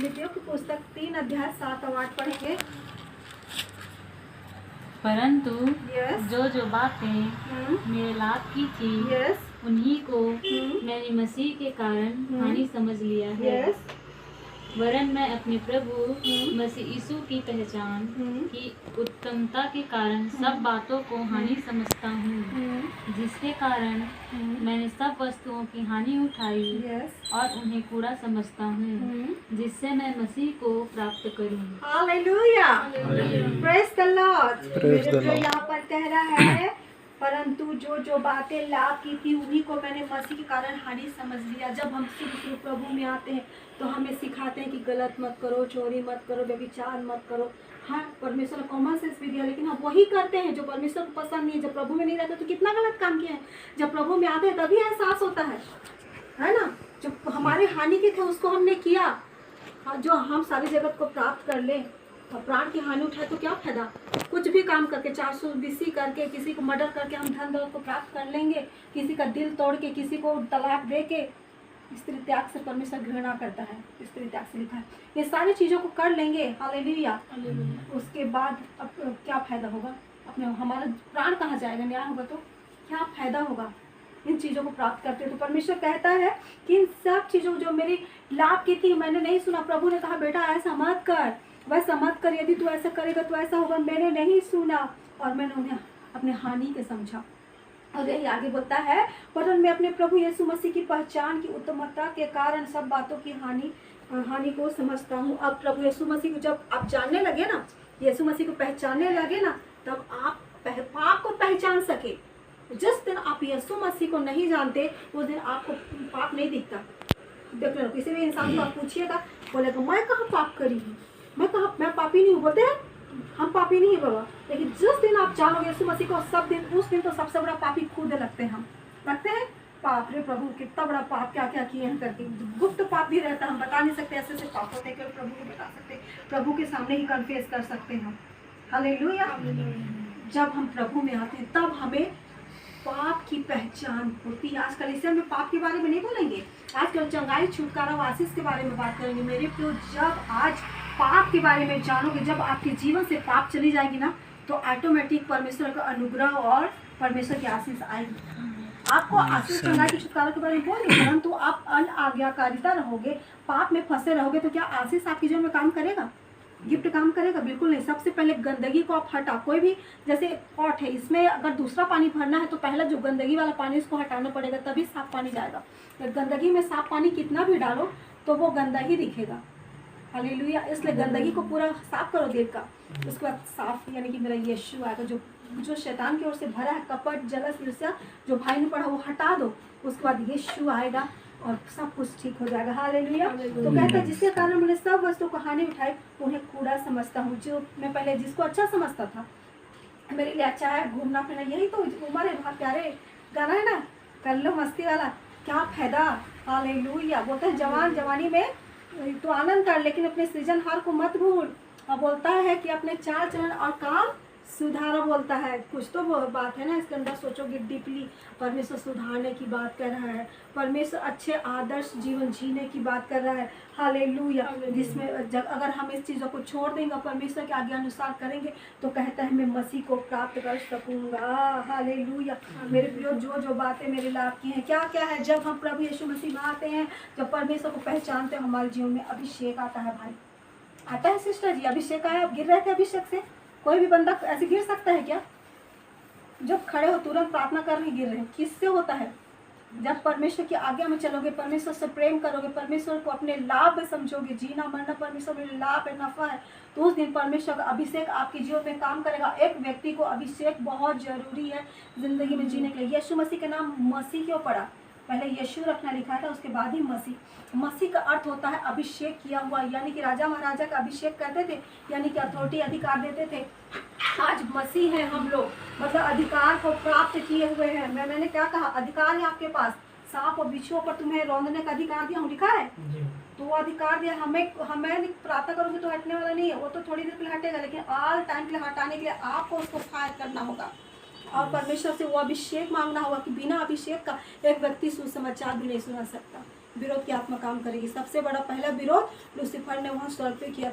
फिलिपियों की पुस्तक 3 अध्याय 7 और 8 पढ़ेंगे। परंतु यस जो बातें मेरे लाभ की थी यस उन्हीं को मैंने मसीह के कारण हानि समझ लिया है। यस वरन मैं अपने प्रभु मसीह यीशु की पहचान की उत्तमता के कारण सब बातों को हानि समझता हूँ, जिसके कारण मैंने सब वस्तुओं की हानि उठाई और उन्हें कूड़ा समझता हूँ, जिससे मैं मसीह को प्राप्त करूँ। Hallelujah, praise the Lord. यहाँ पर कह रहा है परंतु जो बातें लाभ की थी उन्हीं को मैंने मसीह के कारण हानि समझ लिया। जब हम शुरू प्रभु में आते हैं तो हमें सिखाते हैं कि गलत मत करो, चोरी मत करो, व्यभिचार मत करो। हाँ, परमेश्वर ने कॉमन सेंस भी दिया, लेकिन हम वही करते हैं जो परमेश्वर को पसंद नहीं है। जब प्रभु में नहीं रहते तो कितना गलत काम किया है। जब प्रभु में आते हैं तभी एहसास होता है ना। जो हमारे हानि के थे उसको हमने किया। जो हम सारी जगत को प्राप्त कर ले और प्राण की हानि उठाए तो क्या फायदा। कुछ भी काम करके 420 करके किसी को मर्डर करके हम धन दौलत को प्राप्त कर लेंगे, किसी का दिल तोड़ के, किसी को तलाक दे के। स्त्री त्याग से परमेश्वर घृणा करता है, स्त्री त्याग से लिखा है। ये सारी चीज़ों को कर लेंगे, हालेलुया। उसके बाद अब क्या फायदा होगा। अपने हमारा प्राण कहाँ जाएगा। न्याय होगा तो क्या फायदा होगा इन चीज़ों को प्राप्त करते। तो परमेश्वर कहता है कि इन सब चीज़ों जो मेरी लाभ की थी मैंने नहीं सुना। प्रभु ने कहा बेटा ऐसा मत कर, वैसा मत कर, यदि तू ऐसा करेगा तो ऐसा होगा। मैंने नहीं सुना और मैंने उन्हें अपने हानि के समझा। और यही आगे बोलता है परंतु मैं अपने प्रभु यीशु मसीह की पहचान की उत्तमता के कारण सब बातों की हानि को समझता हूँ। अब प्रभु यीशु मसीह को जब आप जानने लगे ना, यीशु मसीह को पहचानने लगे ना, तब आप पाप को पहचान सके। जिस दिन आप यीशु मसीह को नहीं जानते उस दिन आपको पाप नहीं दिखता। देख लो, किसी भी इंसान को आप पूछिएगा बोलेगा मैं कहाँ पाप करी हूँ, मैं पापी नहीं हूँ। बोलते हैं हम पापी नहीं है बाबा। लेकिन जिस दिन आप जानोगे यीशु मसीह को सब दिन, उस दिन तो सबसे बड़ा पापी खुद लगते हैं। हम लगते हैं पाप रे प्रभु कितना बड़ा पाप क्या क्या किए हैं करके। गुप्त पाप भी रहता है, हम बता नहीं सकते। ऐसे पाप होते हैं प्रभु को बता सकते, प्रभु के सामने ही कन्फेस कर सकते हैं हम। हालेलुया। जब हम प्रभु में आते हैं तब हमें पाप की पहचान होती है। आजकल इसे हम पाप के बारे में नहीं बोलेंगे, आजकल चंगाई छुटकारा आशीष के बारे में बात करेंगे। मेरे प्रियो, जब आज पाप के बारे में जानोगे, जब आपके जीवन से पाप चली जाएगी ना, तो ऑटोमेटिक परमेश्वर का अनुग्रह और परमेश्वर की आशीष आएगी। आपको आशीष चंगाई की छुटकारा के बारे में बोलेंगे, परंतु आप अनाज्ञाकारिता रहोगे, पाप में फंसे रहोगे, तो क्या आशीष आपके जीवन में काम करेगा? गिफ्ट काम करेगा? बिल्कुल नहीं। सबसे पहले गंदगी को आप हटा। कोई भी जैसे पॉट है, इसमें अगर दूसरा पानी भरना है तो पहला जो गंदगी वाला पानी उसको हटाना पड़ेगा, तभी साफ पानी जाएगा। गंदगी में साफ पानी कितना भी डालो तो वो गंदा ही दिखेगा। हालेलुया। इसलिए गंदगी को पूरा साफ करो दिल का। उसके बाद साफ यानी कि मेरा यीशु आएगा, जो शैतान की ओर से भरा है, कपट जलस ईर्ष्या जो भाई ने पढ़ा वो हटा दो। उसके बाद यीशु आएगा और सब कुछ ठीक हो जाएगा। हालेलुया। तो कहता है जिसके कारण मैंने सब वस्तु को हानि उठाई उन्हें कूड़ा समझता हूँ। जो मैं पहले जिसको अच्छा समझता था, मेरे लिए अच्छा है घूमना फिरना, यही तो उम्र है। बहुत प्यारे गाना है ना, कर लो मस्ती वाला, क्या फायदा। हालेलुया। बोलते हैं जवान जवानी में तो आनंद कर, लेकिन अपने सृजनहार को मत भूल। और बोलता है कि अपने चाल चलन और काम सुधारो। बोलता है कुछ तो वो बात है ना, इसके अंदर सोचोगे डीपली, परमेश्वर सुधारने की बात कर रहा है। परमेश्वर अच्छे आदर्श जीवन जीने की बात कर रहा है। हालेलुया। जिसमें अगर हम इस चीज़ों को छोड़ देंगे, परमेश्वर के आज्ञा अनुसार करेंगे, तो कहता है मैं मसीह को प्राप्त कर सकूंगा। हालेलुया। मेरे प्रियो, जो बातें मेरे लाभ की हैं, क्या क्या है। जब हम प्रभु यीशु मसीह में आते हैं, जब परमेश्वर को पहचानते हैं, हमारे जीवन में अभिषेक आता है। भाई आता है सिस्टर जी, अभिषेक आया। गिर रहे थे अभिषेक से? कोई भी बंदा ऐसे गिर सकता है क्या? जब खड़े हो तुरंत प्रार्थना कर रहे गिर रहे हैं। किससे होता है? जब परमेश्वर की आज्ञा में चलोगे, परमेश्वर से प्रेम करोगे, परमेश्वर को अपने लाभ में समझोगे। जीना मरना परमेश्वर में लाभ है, नफा है, तो उस दिन परमेश्वर का अभिषेक आपके जीवन में काम करेगा। एक व्यक्ति को अभिषेक बहुत जरूरी है जिंदगी में जीने के लिए। यीशु मसीह के नाम मसीह क्यों पड़ा? पहले यीशु रखना लिखा था, उसके बाद ही मसीह। मसीह का अर्थ होता है अभिषेक किया हुआ, यानी कि राजा महाराजा का अभिषेक करते थे, यानी कि अथॉरिटी अधिकार देते थे। आज मसीह है हम लोग, मतलब अधिकार को प्राप्त किए हुए हैं। मैंने क्या कहा? अधिकार है आपके पास। सांप और बिच्छुओं पर तुम्हें रौंदने का अधिकार दिया हूँ, लिखा है। तो वो अधिकार दिया हमें प्रार्थना करोगे तो हटने वाला नहीं है, वो तो थोड़ी देर के लिए हटेगा, लेकिन ऑल टाइम के लिए हटाने के लिए आपको उसको फायर करना होगा और परमेश्वर से वो अभिषेक मांगना होगा कि बिना अभिषेक का एक व्यक्ति सुसमाचार भी नहीं सुना सकता। विरोध की आत्मा काम करेगी। सबसे बड़ा पहला विरोध लूसीफर ने वहाँ स्वर्ग पे किया था।